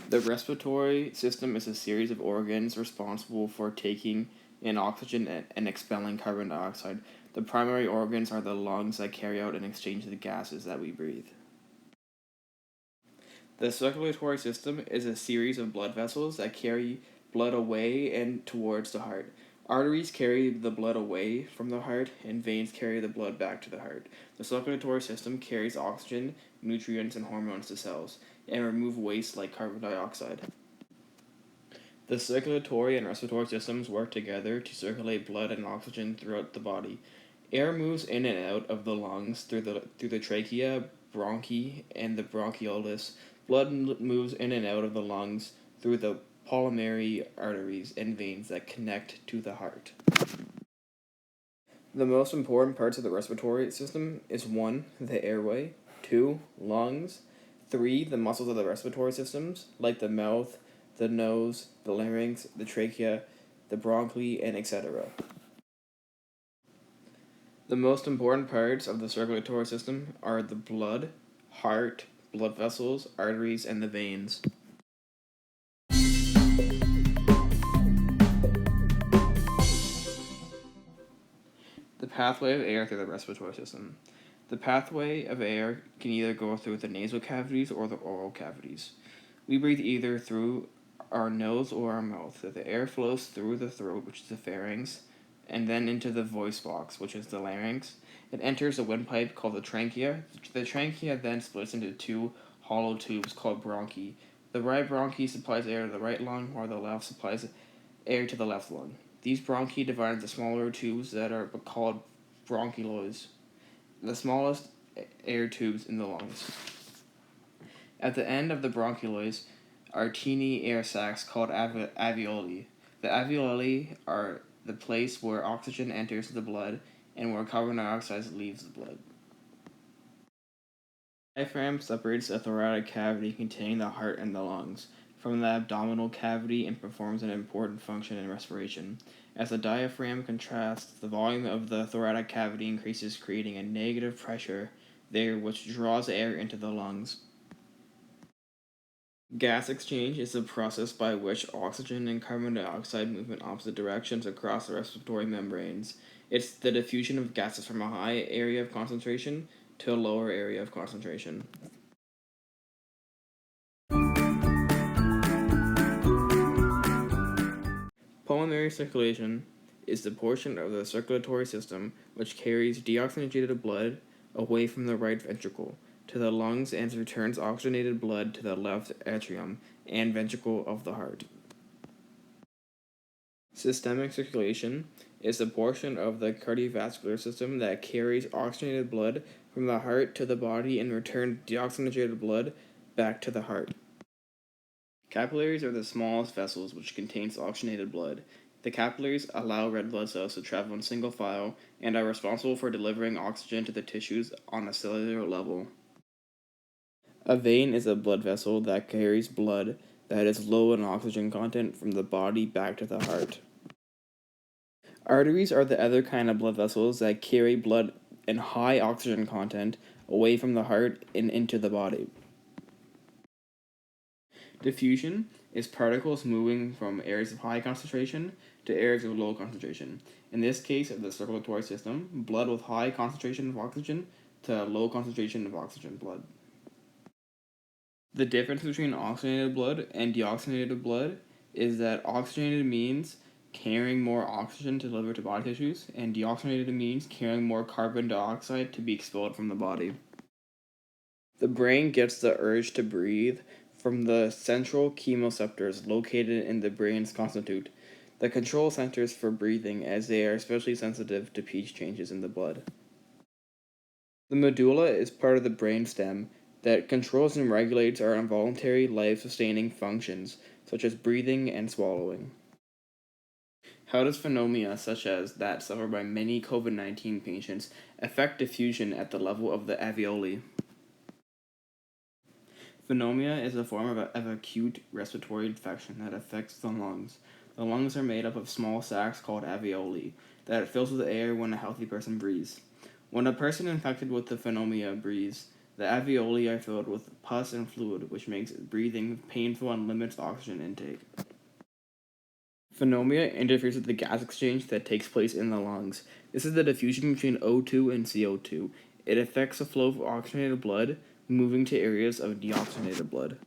The respiratory system is a series of organs responsible for taking in oxygen and expelling carbon dioxide. The primary organs are the lungs that carry out and exchange the gases that we breathe. The circulatory system is a series of blood vessels that carry blood away and towards the heart. Arteries carry the blood away from the heart, and veins carry the blood back to the heart. The circulatory system carries oxygen, nutrients, and hormones to cells, and remove waste like carbon dioxide. The circulatory and respiratory systems work together to circulate blood and oxygen throughout the body. Air moves in and out of the lungs through the trachea, bronchi, and the bronchioles. Blood moves in and out of the lungs through the pulmonary arteries and veins that connect to the heart. The most important parts of the respiratory system is 1. The airway, 2. Lungs, 3. The muscles of the respiratory systems, like the mouth, the nose, the larynx, the trachea, the bronchi, and etc. The most important parts of the circulatory system are the blood, heart, blood vessels, arteries, and the veins. The pathway of air through the respiratory system. The pathway of air can either go through the nasal cavities or the oral cavities. We breathe either through our nose or our mouth. The air flows through the throat, which is the pharynx, and then into the voice box, which is the larynx. It enters a windpipe called the trachea. The trachea then splits into 2 hollow tubes called bronchi. The right bronchi supplies air to the right lung, while the left supplies air to the left lung. These bronchi divide into smaller tubes that are called bronchioles, the smallest air tubes in the lungs. At the end of the bronchioles are teeny air sacs called alveoli. The alveoli are the place where oxygen enters the blood and where carbon dioxide leaves the blood. The diaphragm separates the thoracic cavity containing the heart and the lungs from the abdominal cavity and performs an important function in respiration. As the diaphragm contracts, the volume of the thoracic cavity increases, creating a negative pressure there which draws air into the lungs. Gas exchange is the process by which oxygen and carbon dioxide move in opposite directions across the respiratory membranes. It's the diffusion of gases from a high area of concentration to a lower area of concentration. Pulmonary circulation is the portion of the circulatory system which carries deoxygenated blood away from the right ventricle to the lungs and returns oxygenated blood to the left atrium and ventricle of the heart. Systemic circulation is the portion of the cardiovascular system that carries oxygenated blood from the heart to the body and returns deoxygenated blood back to the heart. Capillaries are the smallest vessels which contains oxygenated blood. The capillaries allow red blood cells to travel in single file and are responsible for delivering oxygen to the tissues on a cellular level. A vein is a blood vessel that carries blood that is low in oxygen content from the body back to the heart. Arteries are the other kind of blood vessels that carry blood in high oxygen content away from the heart and into the body. Diffusion is particles moving from areas of high concentration to areas of low concentration. In this case of the circulatory system, blood with high concentration of oxygen to low concentration of oxygen blood. The difference between oxygenated blood and deoxygenated blood is that oxygenated means carrying more oxygen to deliver to body tissues, and deoxygenated means carrying more carbon dioxide to be expelled from the body. The brain gets the urge to breathe from the central chemoreceptors located in the brain's constitute, the control centers for breathing, as they are especially sensitive to pH changes in the blood. The medulla is part of the brain stem that controls and regulates our involuntary life-sustaining functions, such as breathing and swallowing. How does pneumonia, such as that suffered by many COVID-19 patients, affect diffusion at the level of the alveoli? Pneumonia is a form of acute respiratory infection that affects the lungs. The lungs are made up of small sacs called alveoli that fills with air when a healthy person breathes. When a person infected with the pneumonia breathes, The alveoli are filled with pus and fluid, which makes breathing painful and limits oxygen intake. Pneumonia interferes with the gas exchange that takes place in the lungs. This is the diffusion between O2 and CO2. It affects the flow of oxygenated blood, moving to areas of deoxygenated blood.